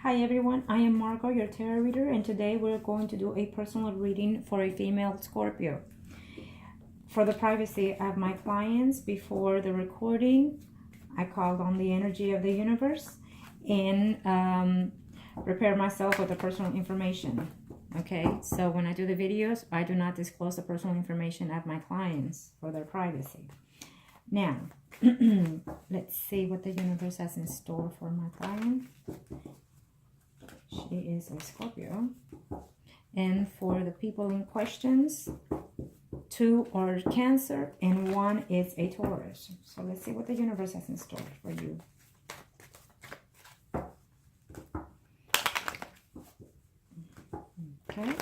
Hi everyone, I am Margo, your tarot reader, and today we're going to do a personal reading for a female Scorpio. For the privacy of my clients, before the recording, I called on the energy of the universe and prepared myself with the personal information. Okay, so when I do the videos, I do not disclose the personal information of my clients for their privacy. Now, let's see what the universe has in store for my client. She is a Scorpio. And for the people in questions, 2 are Cancer and 1 is a Taurus. So let's see what the universe has in store for you. Okay.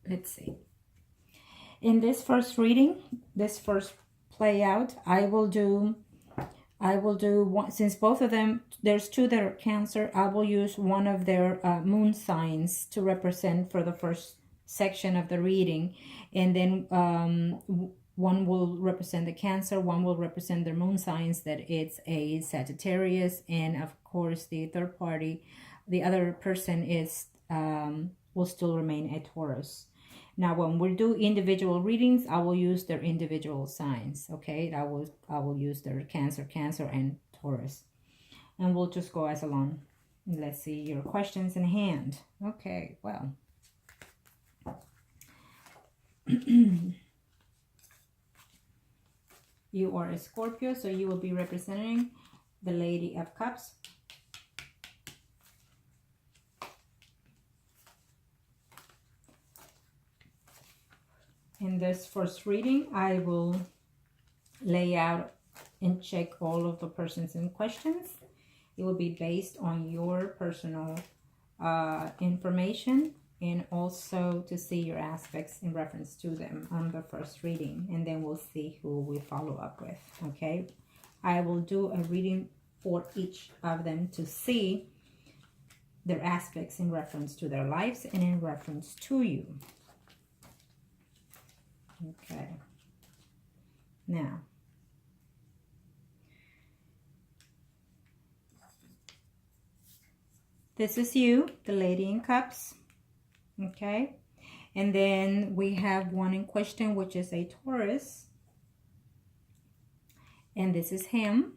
Let's see. In this first reading, this first play out, I will do one, since both of them, there's 2 that are Cancer, I will use one of their moon signs to represent for the first section of the reading. And then one will represent the Cancer, one will represent their moon signs, that it's a Sagittarius, and of course the third party, the other person is will still remain a Taurus. Now, when we do individual readings, I will use their individual signs, okay? I will use their Cancer, and Taurus. And we'll just go as along. Let's see your questions in hand. Okay, well. You are a Scorpio, so you will be representing the Lady of Cups. In this first reading, I will lay out and check all of the persons in questions. It will be based on your personal information, and also to see your aspects in reference to them on the first reading. And then we'll see who we follow up with, okay? I will do a reading for each of them to see their aspects in reference to their lives and in reference to you. Okay, now, this is you, the Lady in Cups, okay? And then we have one in question, which is a Taurus, and this is him.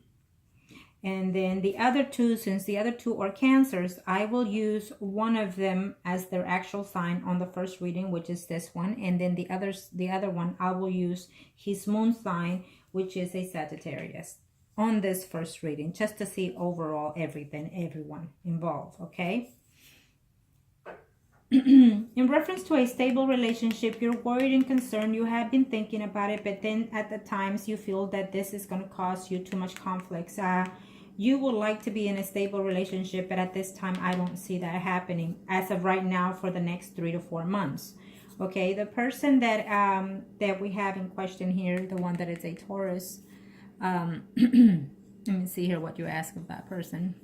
And then the other 2, since the other 2 are Cancers, I will use one of them as their actual sign on the first reading, which is this one. And then the other one, I will use his moon sign, which is a Sagittarius, on this first reading, just to see overall everyone involved, okay? In reference to a stable relationship, you're worried and concerned. You have been thinking about it, but then at the times you feel that this is going to cause you too much conflicts. You would like to be in a stable relationship, but at this time I don't see that happening as of right now for the next 3 to 4 months. Okay, the person that that we have in question here, the one that is a Taurus, let me see here what you ask of that person.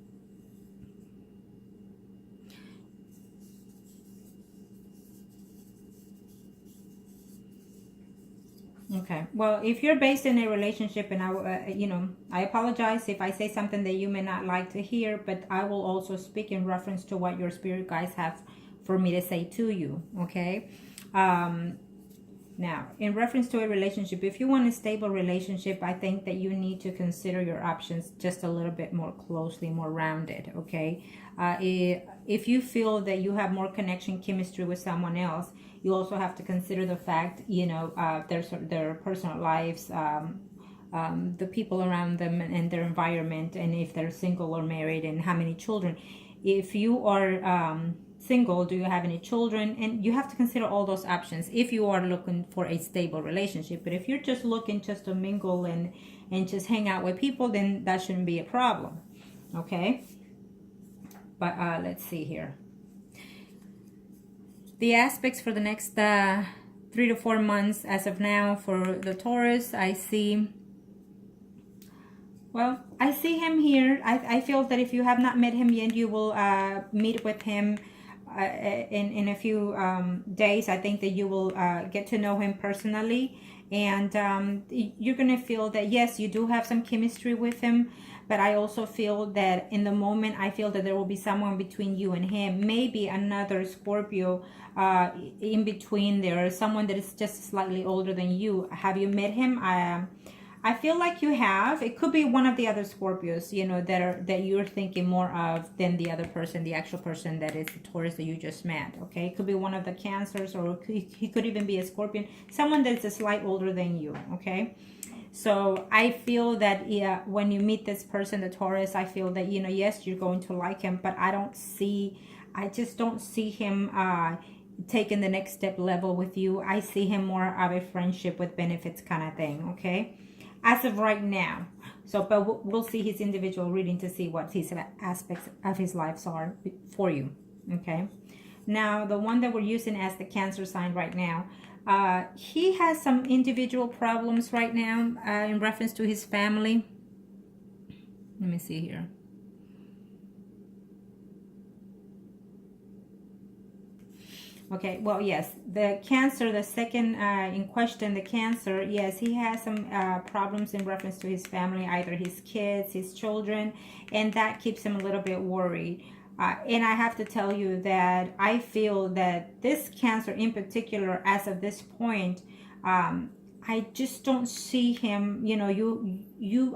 Okay, well, if you're based in a relationship, and I apologize if I say something that you may not like to hear, but I will also speak in reference to what your spirit guides have for me to say to you, okay? Now, in reference to a relationship, if you want a stable relationship, I think that you need to consider your options just a little bit more closely, more rounded, okay? If you feel that you have more connection, chemistry with someone else, you also have to consider the fact, their personal lives, the people around them and their environment, and if they're single or married, and how many children. If you are single, do you have any children? And you have to consider all those options if you are looking for a stable relationship. But if you're just looking just to mingle and just hang out with people, then that shouldn't be a problem, okay? But let's see here. The aspects for the next 3 to 4 months as of now for the Taurus, I see, well, I see him here. I feel that if you have not met him yet, you will meet with him in a few days. I think that you will get to know him personally, and you're going to feel that, yes, you do have some chemistry with him, but I also feel that in the moment, I feel that there will be someone between you and him, maybe another Scorpio in between there, someone that is just slightly older than you. Have you met him? I feel like you have. It could be one of the other Scorpios, you know, that you're thinking more of than the other person, the actual person that is the Taurus that you just met. Okay, it could be one of the Cancers, or he could even be a Scorpion, someone that's a slight older than you. Okay, so I feel that, yeah, when you meet this person, the Taurus, I feel that, you know, yes, you're going to like him, but I just don't see him taking the next step level with you. I see him more of a friendship with benefits kind of thing. Okay, as of right now. So, but we'll see his individual reading to see what his aspects of his lives are for you. Okay, now the one that we're using as the Cancer sign right now, he has some individual problems right now in reference to his family. Let me see here. Okay, well, yes, the Cancer, the second in question, the Cancer, yes, he has some problems in reference to his family, either his kids, his children, and that keeps him a little bit worried. And I have to tell you that I feel that this Cancer in particular, as of this point, I just don't see him, you know,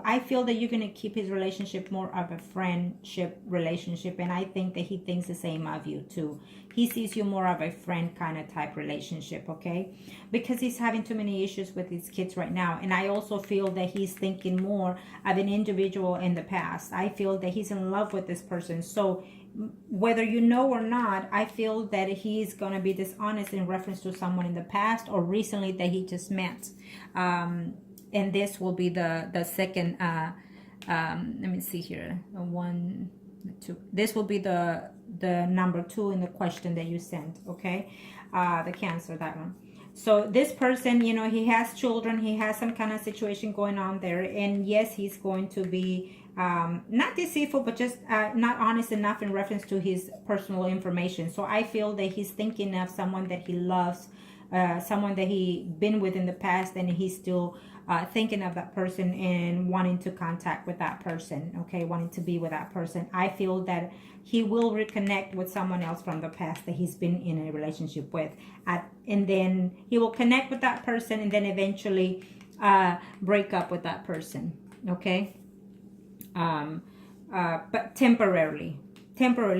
I feel that you're going to keep his relationship more of a friendship relationship. And I think that he thinks the same of you too. He sees you more of a friend kind of type relationship, okay? Because he's having too many issues with his kids right now. And I also feel that he's thinking more of an individual in the past. I feel that he's in love with this person. So whether you know or not, I feel that he's going to be dishonest in reference to someone in the past or recently that he just met. And this will be the second, let me see here, 1, 2. This will be the number 2 in the question that you sent, okay? The Cancer, that one. So this person, you know, he has children, he has some kind of situation going on there, and yes, he's going to be not deceitful, but just not honest enough in reference to his personal information. So I feel that he's thinking of someone that he loves, someone that he been with in the past, and he's still thinking of that person and wanting to contact with that person, okay, wanting to be with that person. I feel that he will reconnect with someone else from the past that he's been in a relationship with, and then he will connect with that person and then eventually break up with that person, okay? But temporarily,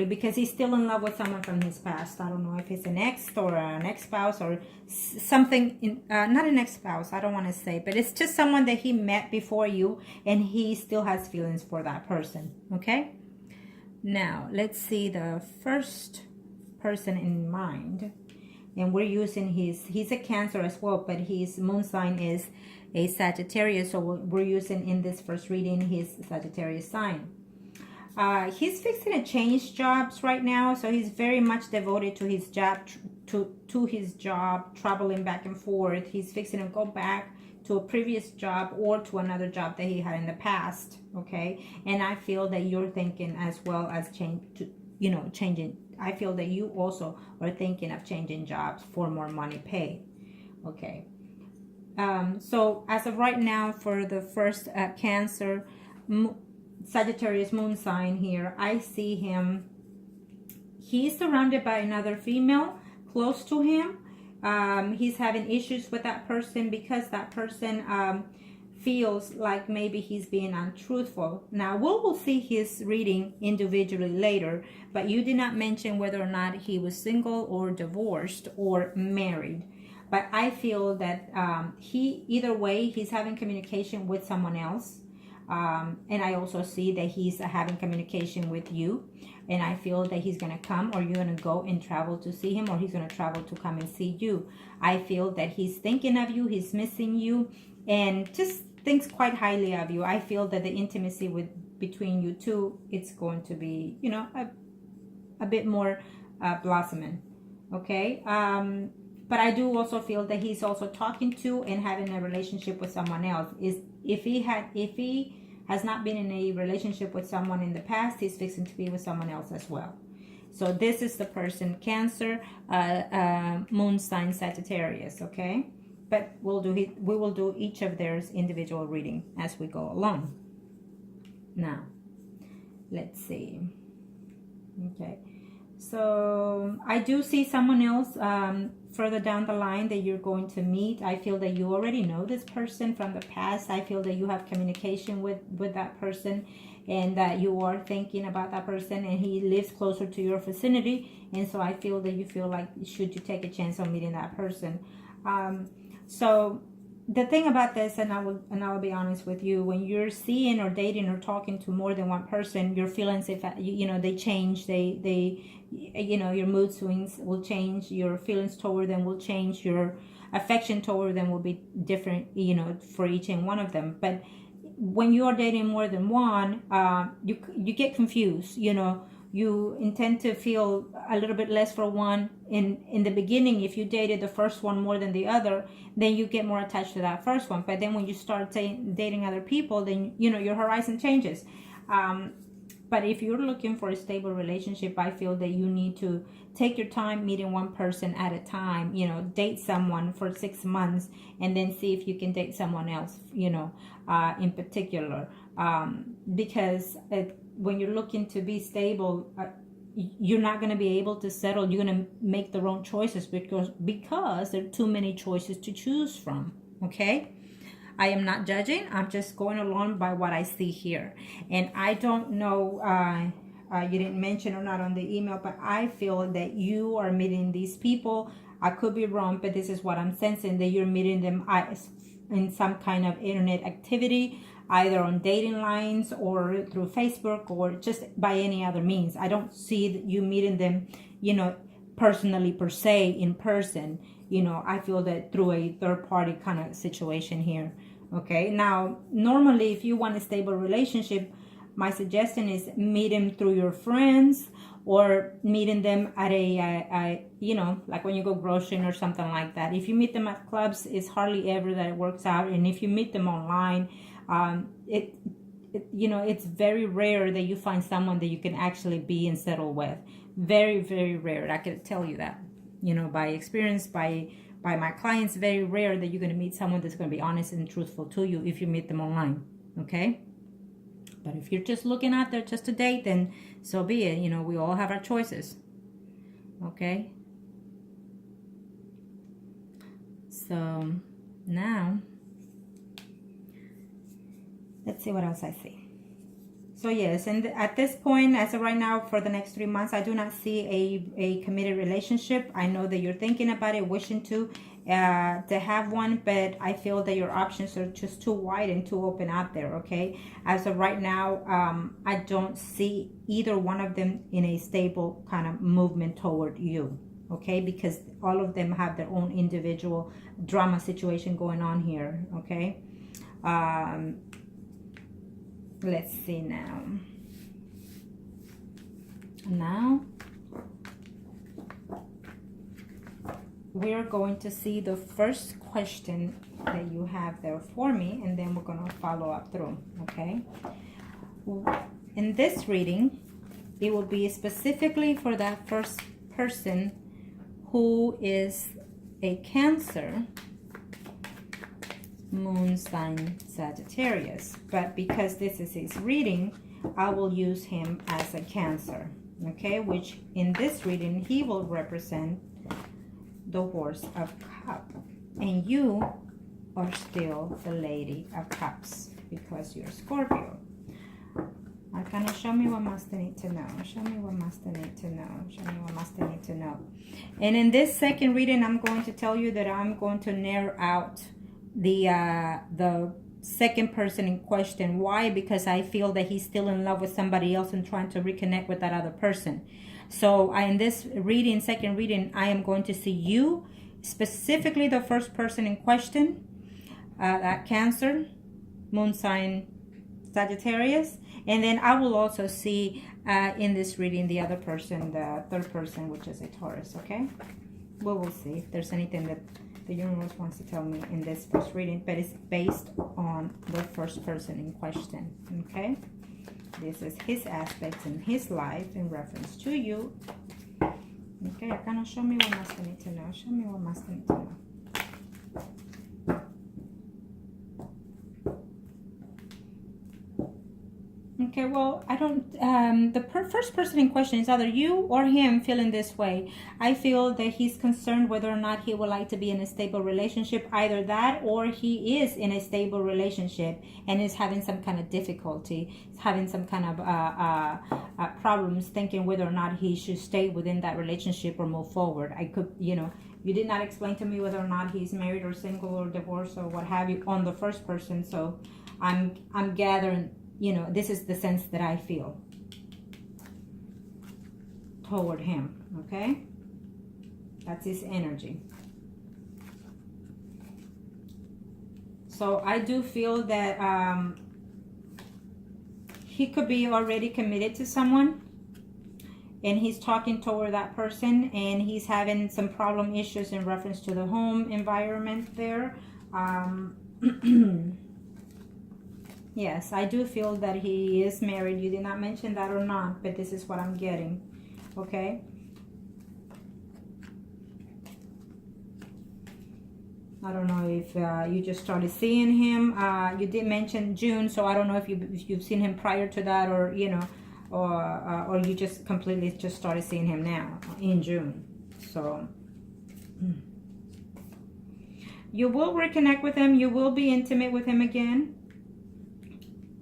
because he's still in love with someone from his past. I don't know if it's an ex or an ex-spouse or something, not an ex-spouse, I don't want to say, but it's just someone that he met before you and he still has feelings for that person, okay? Now, let's see the first person in mind. And we're using he's a Cancer as well, but his moon sign is a Sagittarius. So we're using in this first reading his Sagittarius sign. He's fixing to change jobs right now. So he's very much devoted to his job, to his job, traveling back and forth. He's fixing to go back to a previous job or to another job that he had in the past, okay? And I feel that you're thinking as well as changing. I feel that you also are thinking of changing jobs for more money paid, okay? So as of right now, for the first Cancer, Sagittarius moon sign here, I see him, he's surrounded by another female close to him. He's having issues with that person because that person feels like maybe he's being untruthful. Now, we'll see his reading individually later, but you did not mention whether or not he was single or divorced or married. But I feel that either way, he's having communication with someone else. And I also see that he's having communication with you. And I feel that he's going to come, or you're going to go and travel to see him, or he's going to travel to come and see you. I feel that he's thinking of you, he's missing you, and just thinks quite highly of you. I feel that the intimacy between you two, it's going to be, you know, a bit more blossoming. Okay? But I do also feel that he's also talking to and having a relationship with someone else. If he has not been in a relationship with someone in the past, he's fixing to be with someone else as well. So this is the person, Cancer, moon sign Sagittarius, okay? But we will do each of theirs individual reading as we go along. Now, let's see. Okay. So I do see someone else further down the line that you're going to meet. I feel that you already know this person from the past. I feel that you have communication with that person, and that you are thinking about that person, and he lives closer to your vicinity. And so I feel that you feel like, should you take a chance on meeting that person? So the thing about this, and I'll be honest with you, when you're seeing or dating or talking to more than one person, your feelings, if you know, they change. They you know, your mood swings will change. Your feelings toward them will change. Your affection toward them will be different, you know, for each and one of them. But when you are dating more than one, you get confused. You know, you intend to feel a little bit less for one in the beginning. If you dated the first one more than the other, then you get more attached to that first one. But then when you start dating other people, then, you know, your horizon changes. But if you're looking for a stable relationship, I feel that you need to take your time meeting one person at a time. You know, date someone for 6 months and then see if you can date someone else, you know, in particular. Because when you're looking to be stable, you're not going to be able to settle. You're going to make the wrong choices because there are too many choices to choose from. Okay? I am not judging. I'm just going along by what I see here. And I don't know, you didn't mention or not on the email, but I feel that you are meeting these people. I could be wrong, but this is what I'm sensing, that you're meeting them in some kind of internet activity, either on dating lines or through Facebook or just by any other means. I don't see you meeting them, you know, personally per se, in person. You know, I feel that through a third party kind of situation here. Okay, now normally if you want a stable relationship, my suggestion is meet them through your friends, or meeting them at a you know, like when you go grocerying or something like that. If you meet them at clubs, it's hardly ever that it works out. And if you meet them online, you know, it's very rare that you find someone that you can actually be and settle with. Very, very rare. I can tell you that, you know, by experience, by my clients. Very rare that you're going to meet someone that's going to be honest and truthful to you if you meet them online. Okay? But if you're just looking out there just to date, then so be it. You know, we all have our choices. Okay? So now, let's see what else I see. So yes, and at this point, as of right now, for the next 3 months, I do not see a committed relationship. I know that you're thinking about it, wishing to have one, but I feel that your options are just too wide and too open out there. Okay, as of right now, I don't see either one of them in a stable kind of movement toward you. Okay, because all of them have their own individual drama situation going on here. Okay. Let's see now. Now we're going to see the first question that you have there for me, and then we're going to follow up through. Okay. In this reading, it will be specifically for that first person who is a Cancer, moon sign Sagittarius, but because this is his reading, I will use him as a Cancer. Okay, which in this reading he will represent the Horse of Cups, and you are still the Lady of Cups because you're Scorpio. Arcana, show me what Master need to know. Show me what Master need to know. Show me what Master need to know. And in this second reading, I'm going to tell you that I'm going to narrow out the second person in question. Why? Because I feel that he's still in love with somebody else and trying to reconnect with that other person. So in this reading, second reading, I am going to see you, specifically the first person in question, that Cancer, moon sign Sagittarius, and then I will also see in this reading the other person, the third person, which is a Taurus. Okay, well, we'll see if there's anything that the universe wants to tell me in this first reading, but it's based on the first person in question. Okay, this is his aspects in his life in reference to you. Okay, Arcana, show me what Master need to know. Show me what Master need to know. Okay, Okay, well, I don't, the first person in question is either you or him feeling this way. I feel that he's concerned whether or not he would like to be in a stable relationship. Either that or he is in a stable relationship and is having some kind of difficulty, having some kind of problems thinking whether or not he should stay within that relationship or move forward. I could, you know, you did not explain to me whether or not he's married or single or divorced or what have you on the first person. So I'm gathering, you know, this is the sense that I feel toward him, okay? That's his energy. So I do feel that he could be already committed to someone, and he's talking toward that person, and he's having some problem issues in reference to the home environment there. Yes, I do feel that he is married. You did not mention that or not, but this is what I'm getting. Okay. I don't know if you just started seeing him. You did mention June, so I don't know if you've seen him prior to that, or you know, or you just completely just started seeing him now in June. So you will reconnect with him. You will be intimate with him again.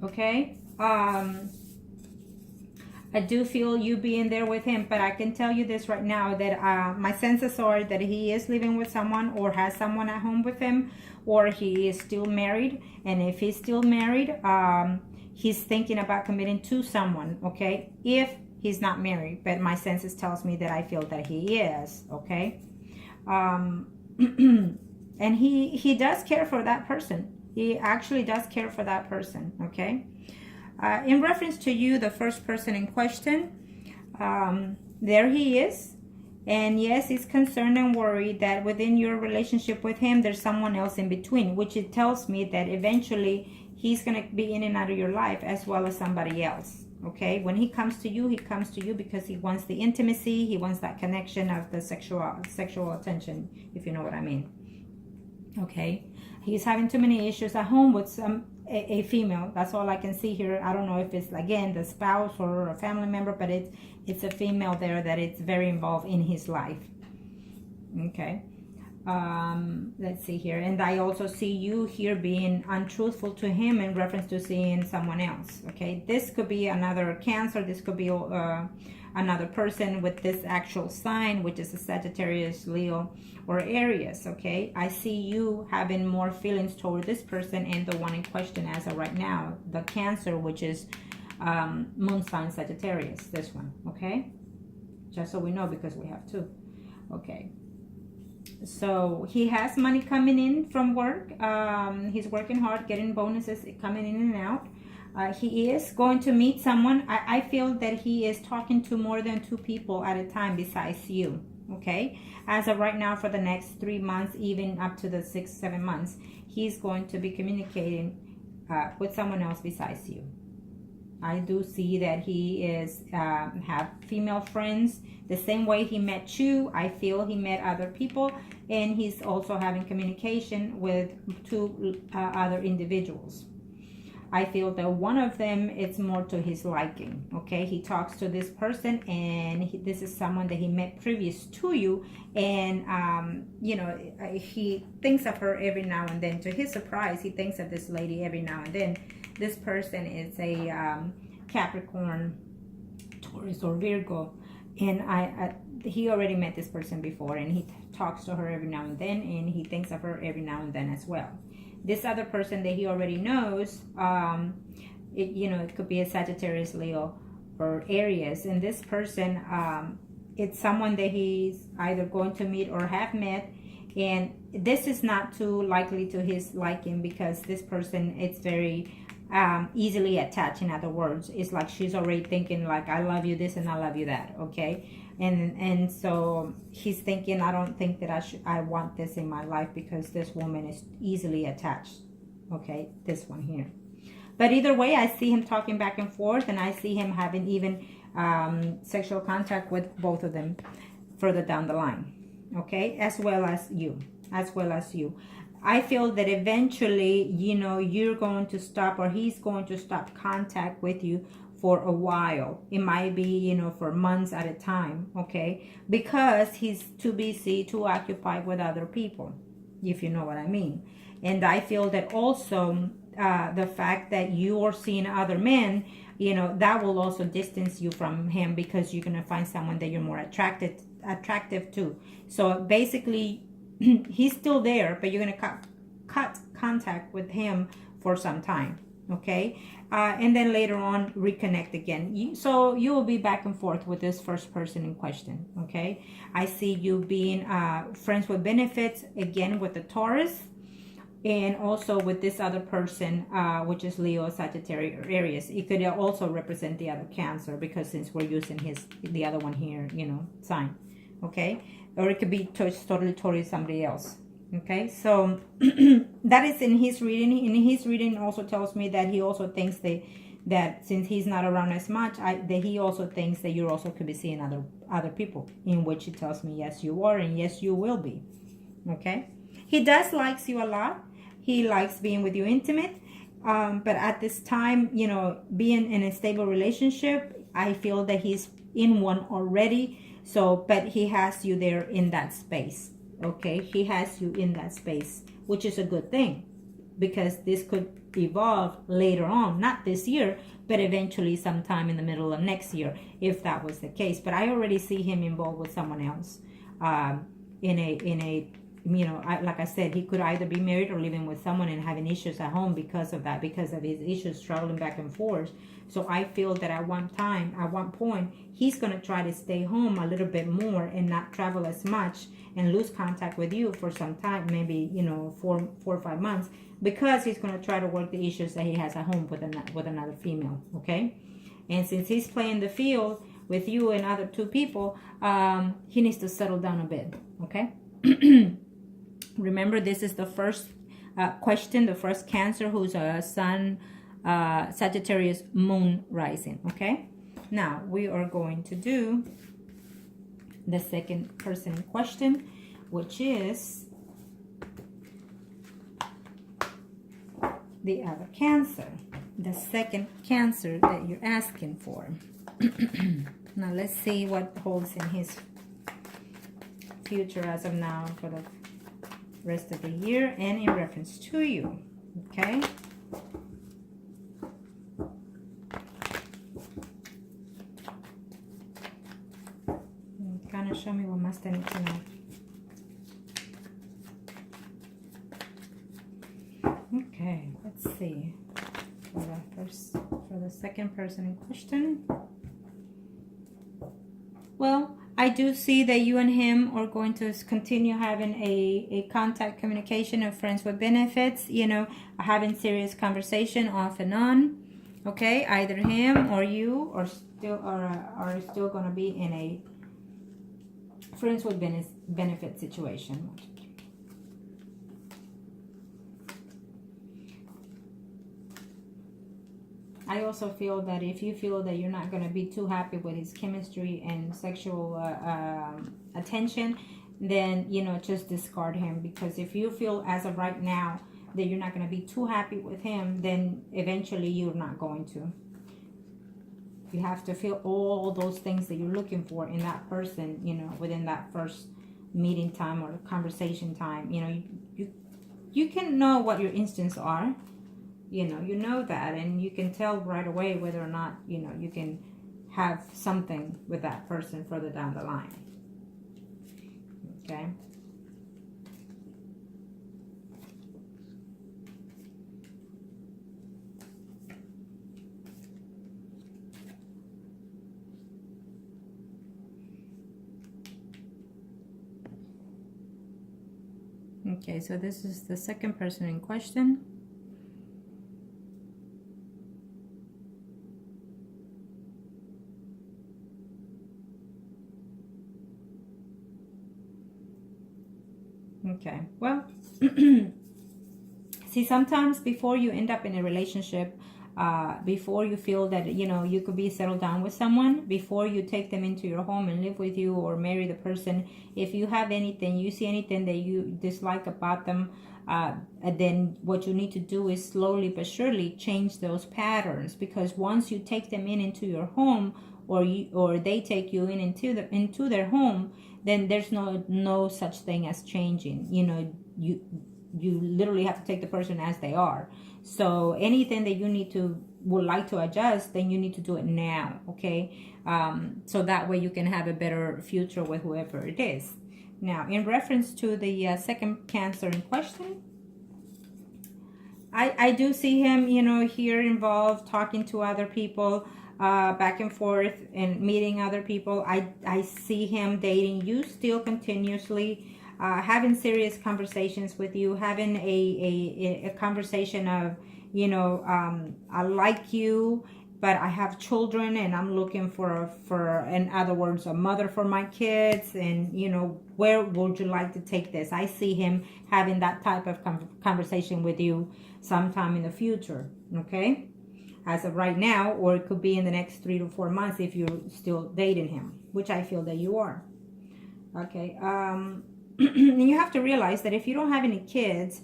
Okay. I do feel you being there with him, but I can tell you this right now, that my senses are that he is living with someone or has someone at home with him, or he is still married. And if he's still married, he's thinking about committing to someone, okay? If he's not married, but my senses tells me that I feel that he is, okay? And he does care for that person. He actually does care for that person, okay? In reference to you, the first person in question, there he is. And yes, he's concerned and worried that within your relationship with him, there's someone else in between, which it tells me that eventually he's going to be in and out of your life as well as somebody else, okay? When he comes to you because he wants the intimacy, he wants that connection of the sexual attention, if you know what I mean, okay? He's having too many issues at home with a female. That's all I can see here. I don't know if it's, again, the spouse or a family member, but it's a female there that it's very involved in his life. Okay. Let's see here. And I also see you here being untruthful to him in reference to seeing someone else. Okay. This could be another Cancer. This could be another person with this actual sign, which is a Sagittarius, Leo, or Aries, okay? I see you having more feelings toward this person and the one in question as of right now, the Cancer, which is moon sign Sagittarius, this one, okay? Just so we know, because we have two, okay? So he has money coming in from work. He's working hard, getting bonuses coming in and out. He is going to meet someone. I feel that he is talking to more than 2 people at a time besides you, okay? As of right now, for the next 3 months, even up to the 6-7 months, he's going to be communicating with someone else besides you. I do see that he is have female friends. The same way he met you, I feel he met other people, and he's also having communication with 2 other individuals. I feel that one of them is more to his liking, okay? He talks to this person, and this is someone that he met previous to you, and, you know, he thinks of her every now and then. To his surprise, he thinks of this lady every now and then. This person is a Capricorn, Taurus, or Virgo, and he already met this person before, and he talks to her every now and then, and he thinks of her every now and then as well. This other person that he already knows, you know, it could be a Sagittarius, Leo, or Aries. And this person, it's someone that he's either going to meet or have met. And this is not too likely to his liking, because this person, it's very easily attached. In other words, it's like she's already thinking like, I love you this and I love you that, okay? And so he's thinking, I don't think that I want this in my life, because this woman is easily attached, okay? This one here. But either way, I see him talking back and forth, and I see him having even sexual contact with both of them further down the line, okay? As well as you. I feel that eventually, you know, you're going to stop, or he's going to stop contact with you for a while. It might be, you know, for months at a time, okay? Because he's too busy, too occupied with other people, if you know what I mean. And I feel that also the fact that you are seeing other men, you know, that will also distance you from him, because you're going to find someone that you're more attractive to. So basically, he's still there, but you're going to cut contact with him for some time, okay? And then later on reconnect again. So you will be back and forth with this first person in question, okay? I see you being friends with benefits, again with the Taurus, and also with this other person, which is Leo, Sagittarius, Aries. It could also represent the other Cancer, because since we're using the other one here, you know, sign, okay? Or it could be totally somebody else. Okay, so that is in his reading. In his reading also tells me that he also thinks that since he's not around as much, that he also thinks that you also could be seeing other people, in which it tells me yes you are, and yes you will be. Okay, he does likes you a lot. He likes being with you intimate, but at this time, you know, being in a stable relationship, I feel that he's in one already. So, but he has you there in that space. Okay, he has you in that space, which is a good thing, because this could evolve later on, not this year, but eventually sometime in the middle of next year, if that was the case. But I already see him involved with someone else, in a you know, like I said, he could either be married or living with someone and having issues at home because of that, because of his issues traveling back and forth. So I feel that at one point, he's going to try to stay home a little bit more and not travel as much and lose contact with you for some time, maybe, you know, 4 or 5 months, because he's going to try to work the issues that he has at home with another female, okay? And since he's playing the field with you and other 2 people, he needs to settle down a bit, okay? Remember, this is the first question, the first Cancer who's a Sun, Sagittarius, Moon rising, okay? Now, we are going to do the second person in question, which is the other Cancer, the second Cancer that you're asking for. Now, let's see what holds in his future as of now for the rest of the year and in reference to you, okay? Kind of show me what must I need to know. Okay, let's see. For the second person in question. Well, I do see that you and him are going to continue having a contact, communication, of friends with benefits, you know, having serious conversation off and on, okay? Either him or you are still going to be in a friends with benefit situation. I also feel that if you feel that you're not going to be too happy with his chemistry and sexual attention, then, you know, just discard him. Because if you feel as of right now that you're not going to be too happy with him, then eventually you're not going to. You have to feel all those things that you're looking for in that person, you know, within that first meeting time or conversation time. You know, you can know what your instincts are. You know that, and you can tell right away whether or not, you know, you can have something with that person further down the line. Okay. Okay, so this is the second person in question. Okay, well, see, sometimes before you end up in a relationship, before you feel that, you know, you could be settled down with someone, before you take them into your home and live with you or marry the person, if you have anything, you see anything that you dislike about them, And then what you need to do is slowly but surely change those patterns, because once you take them into your home, or they take you into their home, then there's no such thing as changing. You literally have to take the person as they are. So anything that you would like to adjust, then you need to do it now, okay? So that way you can have a better future with whoever it is. Now, in reference to the second Cancer in question, I do see him, here involved, talking to other people, back and forth, and meeting other people. I see him dating you still continuously, having serious conversations with you, having a conversation of, I like you, but I have children, and I'm looking for, in other words, a mother for my kids, and where would you like to take this? I see him having that type of conversation with you sometime in the future, okay? As of right now, or it could be in the next 3 to 4 months if you're still dating him, which I feel that you are, okay? And you have to realize that if you don't have any kids,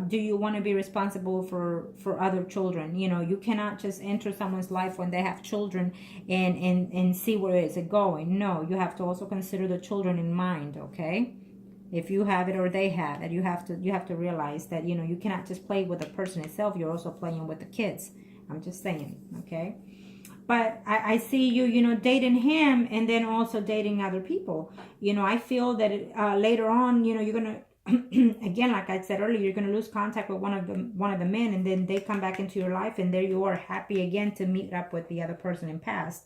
do you want to be responsible for other children? You cannot just enter someone's life when they have children and see where is it going. No, you have to also consider the children in mind, okay? If you have it or they have it, you have to realize that you cannot just play with the person itself. You're also playing with the kids. I'm just saying, okay? But I see you, dating him and then also dating other people. I feel that later on, you're gonna again, like I said earlier, you're gonna lose contact with one of the men, and then they come back into your life, and there you are, happy again to meet up with the other person in past.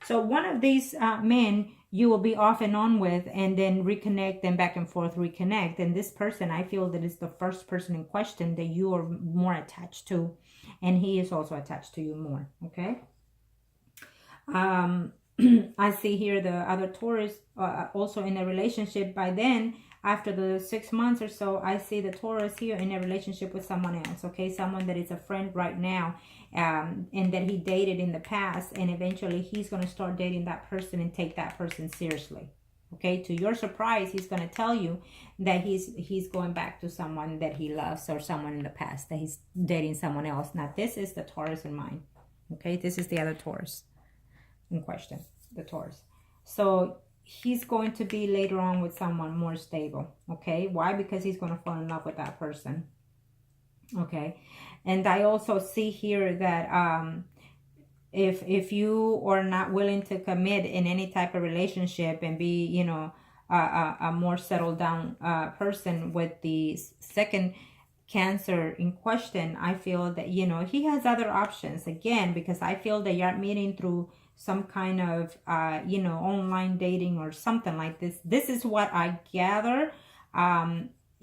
So one of these men you will be off and on with, and then reconnect, and back and forth reconnect. And this person, I feel that is the first person in question that you are more attached to, and he is also attached to you more, okay? I see here the other Taurus also in a relationship. By then, after the 6 months or so, I see the Taurus here in a relationship with someone else, okay? Someone that is a friend right now, and that he dated in the past, and eventually he's going to start dating that person and take that person seriously, okay? To your surprise, he's going to tell you that he's going back to someone that he loves, or someone in the past, that he's dating someone else. Now, this is the Taurus in mind, okay? This is the other Taurus in question, the Taurus. So he's going to be later on with someone more stable, okay? Why? Because he's going to fall in love with that person, okay? And I also see here that if you are not willing to commit in any type of relationship and be, a more settled down person with the second Cancer in question, I feel that, he has other options, again, because I feel that you're meeting through some kind of, online dating or something like this. This is what I gather.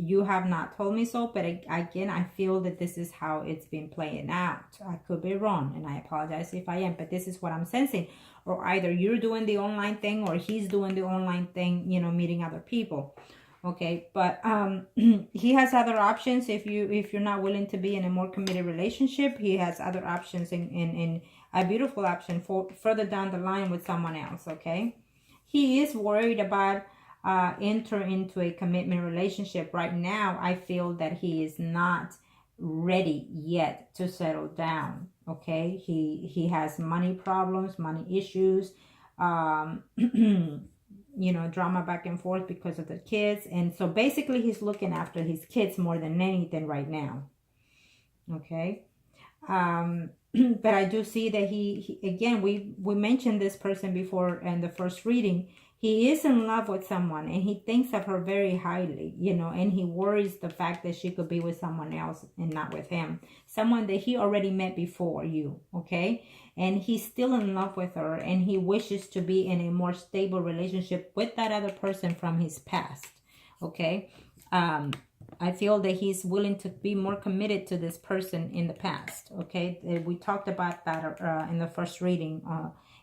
You have not told me so, but again, I feel that this is how it's been playing out. I could be wrong, and I apologize if I am, but this is what I'm sensing. Or either you're doing the online thing, or he's doing the online thing, meeting other people. Okay, but he has other options. If you're not willing to be in a more committed relationship, he has other options in a beautiful option for further down the line with someone else, okay? He is worried about entering into a commitment relationship. Right now, I feel that he is not ready yet to settle down, okay? He has money problems, money issues, drama back and forth because of the kids. And so basically he's looking after his kids more than anything right now, okay? But I do see that he again, we mentioned this person before in the first reading. He is in love with someone, and he thinks of her very highly, and he worries the fact that she could be with someone else and not with him. Someone that he already met before you, okay? And he's still in love with her, and he wishes to be in a more stable relationship with that other person from his past, okay? I feel that he's willing to be more committed to this person in the past, okay? We talked about that in the first reading.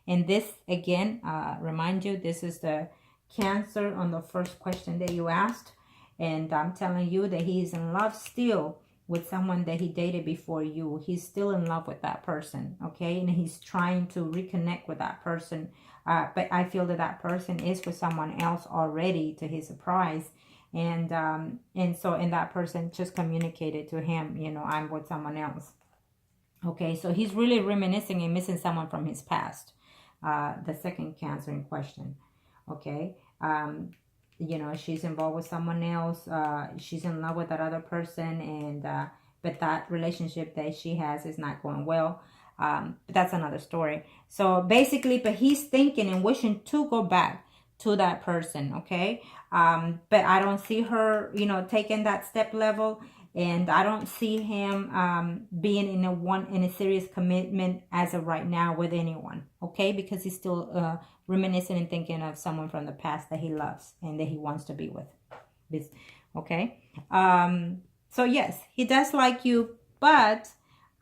And this, again, remind you, this is the Cancer on the first question that you asked. And I'm telling you that he's in love still with someone that he dated before you. He's still in love with that person, okay? And he's trying to reconnect with that person. But I feel that that person is with someone else already, to his surprise. And that person just communicated to him, you know, I'm with someone else. Okay, so he's really reminiscing and missing someone from his past. The second Cancer in question. Okay, you know, she's involved with someone else. She's in love with that other person, and but that relationship that she has is not going well. But that's another story. So basically, but he's thinking and wishing to go back to that person. Okay, but I don't see her, you know, taking that step level. And I don't see him being in a serious commitment as of right now with anyone, okay? Because he's still reminiscing and thinking of someone from the past that he loves and that he wants to be with. This, okay? So yes, he does like you, but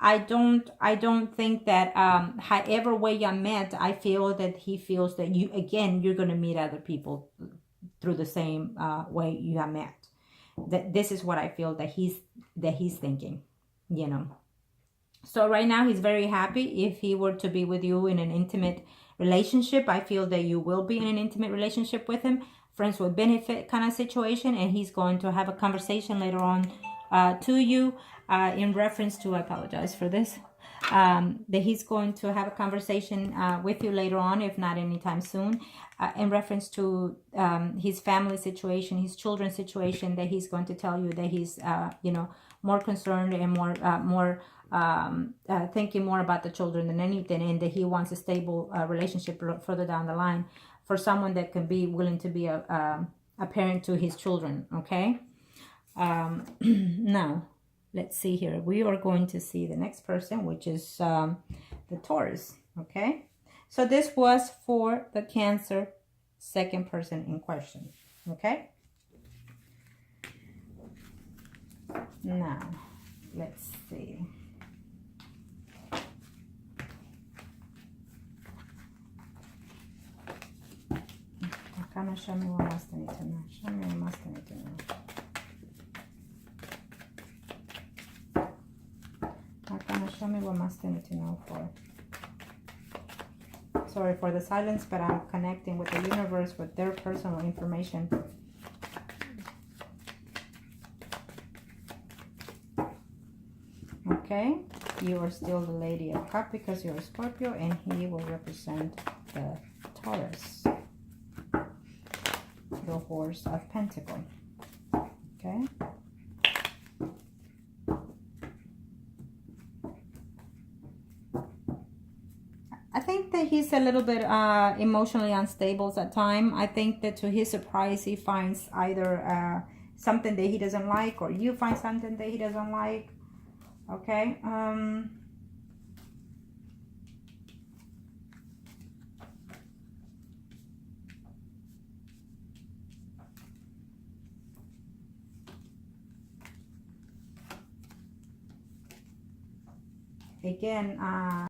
I don't think that however way you met, I feel that he feels that you're gonna meet other people through the same way you have met. That this is what I feel that he's thinking, you know. So right now he's very happy if he were to be with you in an intimate relationship. I feel that you will be in an intimate relationship with him, friends with benefit kind of situation, and he's going to have a conversation later on to you in reference to, I apologize for this, that he's going to have a conversation with you later on, if not anytime soon, in reference to his family situation, his children's situation, that he's going to tell you that he's, you know, more concerned and more thinking more about the children than anything, and that he wants a stable relationship further down the line for someone that can be willing to be a parent to his children, okay? Now, let's see here. We are going to see the next person, which is the Taurus, okay? So this was for the Cancer second person in question, okay? Now, let's see. Show me what else I need to know. Show me what else I need to know. Show me what must I need to know for. Sorry for the silence, but I'm connecting with the universe with their personal information. Okay, you are still the Lady of Cups because you're a Scorpio, and he will represent the Taurus, the Horse of Pentacles. Okay. I think that he's a little bit emotionally unstable at times. I think that to his surprise, he finds either something that he doesn't like, or you find something that he doesn't like. Okay. Again,